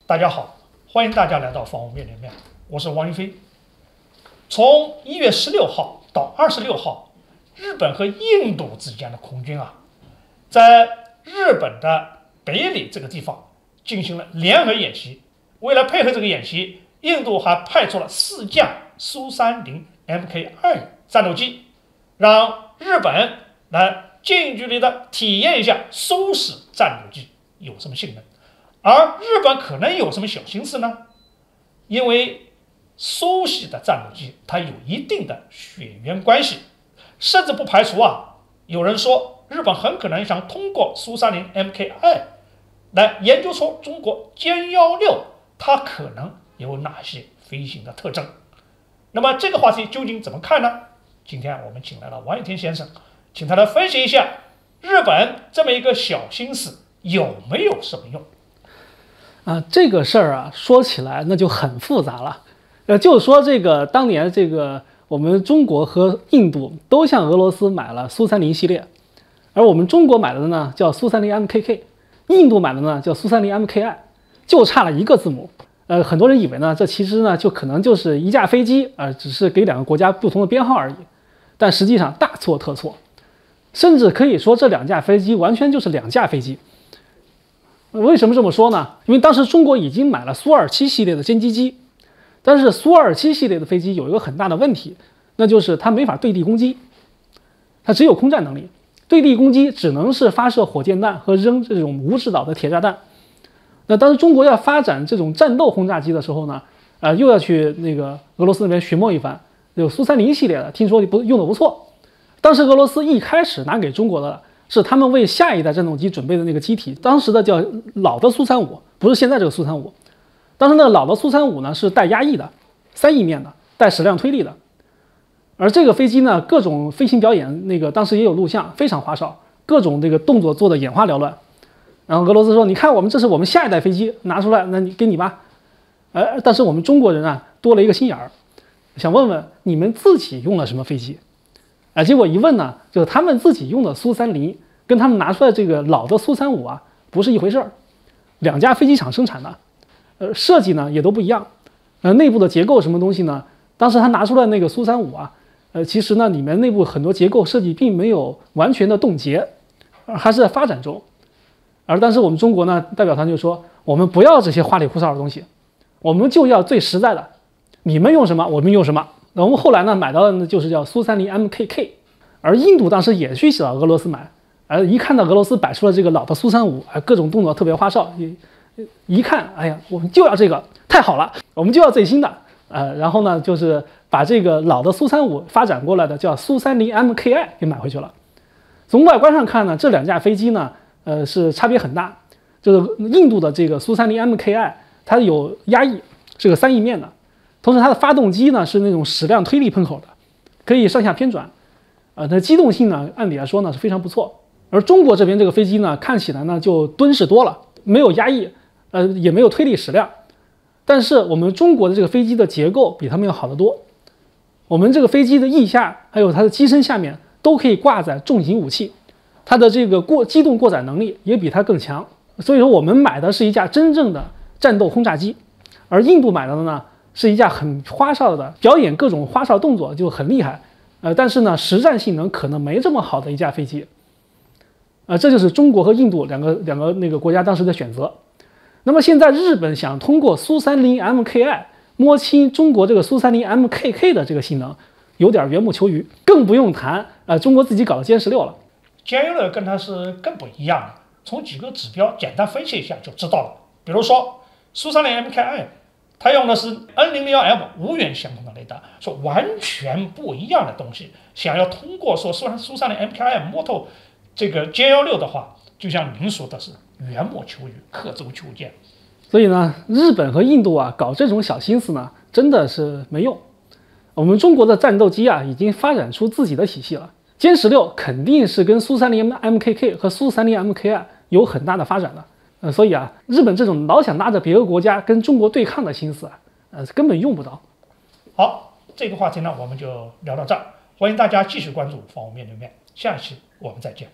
大家好，欢迎大家来到防务面对面，我是王一飞。从1月16号到26号，日本和印度之间的空军在日本的北里这个地方进行了联合演习。为了配合这个演习，印度还派出了4架苏30 Mk2 战斗机，让日本来近距离的体验一下苏式战斗机有什么性能。而日本可能有什么小心思呢？因为苏系的战斗机它有一定的血缘关系，甚至不排除有人说日本很可能想通过苏30 Mk2 来研究出中国歼116它可能有哪些飞行的特征。那么这个话题究竟怎么看呢？今天我们请来了王有天先生，请他来分析一下日本这么一个小心思有没有什么用。这个事儿说起来那就很复杂了。就是说当年我们中国和印度都向俄罗斯买了苏30系列，而我们中国买的呢叫苏30 MKK， 印度买的呢叫苏30 MKI， 就差了一个字母。很多人以为呢这其实呢就可能就是一架飞机，只是给两个国家不同的编号而已，但实际上大错特错，甚至可以说这2架飞机完全就是2架飞机。为什么这么说呢？因为当时中国已经买了苏27系列的歼击机，但是苏27系列的飞机有一个很大的问题，那就是它没法对地攻击，它只有空战能力，对地攻击只能是发射火箭弹和扔这种无指导的铁炸弹。那当时中国要发展这种战斗轰炸机的时候呢，又要去俄罗斯那边寻摸一番，有苏30系列的，听说用的不错。当时俄罗斯一开始拿给中国的是他们为下一代战斗机准备的那个机体，当时的叫老的苏35，不是现在这个苏35。当时那个老的苏35呢是带压翼的，3翼面的，带矢量推力的。而这个飞机呢，各种飞行表演当时也有录像，非常花哨，各种动作做的眼花缭乱。然后俄罗斯说：“你看这是我们下一代飞机，拿出来，那给你吧。”但是我们中国人多了一个心眼儿，想问问你们自己用了什么飞机？结果一问呢，就是他们自己用的苏30跟他们拿出来这个老的苏35不是一回事儿，2家飞机厂生产的，设计呢也都不一样，内部的结构什么东西呢？当时他拿出来那个苏35其实呢里面内部很多结构设计并没有完全的冻结，还是在发展中。而当时我们中国呢代表团就说，我们不要这些花里胡哨的东西，我们就要最实在的，你们用什么我们用什么。那我们后来呢买到的呢就是叫苏30 MKK， 而印度当时也去找俄罗斯买，一看到俄罗斯摆出了这个老的苏35，各种动作特别花哨，一看，哎呀，我们就要这个，太好了，我们就要最新的，然后呢就是把这个老的苏35发展过来的叫苏30 MKI 给买回去了。从外观上看呢，这2架飞机呢是差别很大，就是印度的这个苏30 MKI 它有压翼，是个3翼面的，同时它的发动机呢是那种矢量推力喷口的，可以上下偏转，它机动性呢按理来说呢是非常不错。而中国这边这个飞机呢看起来呢就敦实多了，没有压翼，也没有推力矢量，但是我们中国的这个飞机的结构比他们要好得多。我们这个飞机的翼下还有它的机身下面都可以挂载重型武器，它的这个机动过载能力也比它更强，所以说我们买的是一架真正的战斗轰炸机，而印度买的呢是一架很花哨的，表演各种花哨动作就很厉害，但是呢实战性能可能没这么好的一架飞机，这就是中国和印度两个国家当时的选择。那么现在日本想通过苏30 MKI 摸清中国这个苏30 MKK 的这个性能，有点缘木求鱼，更不用谈中国自己搞的歼16了。歼116跟它是更不一样的，从几个指标简单分析一下就知道了。比如说苏30 MKI， 它用的是 N001M 无源相控的雷达，说完全不一样的东西。想要通过说苏30 MKI 摸透这个歼116的话，就像您说的是缘木求鱼，刻舟求剑。所以呢，日本和印度搞这种小心思呢，真的是没用。我们中国的战斗机已经发展出自己的体系了。歼16肯定是跟苏30 MKK 和苏30 MKI 有很大的发展的，所以日本这种老想拉着别的国家跟中国对抗的心思根本用不着。好，这个话题呢我们就聊到这儿，欢迎大家继续关注防务面对面，下一期我们再见。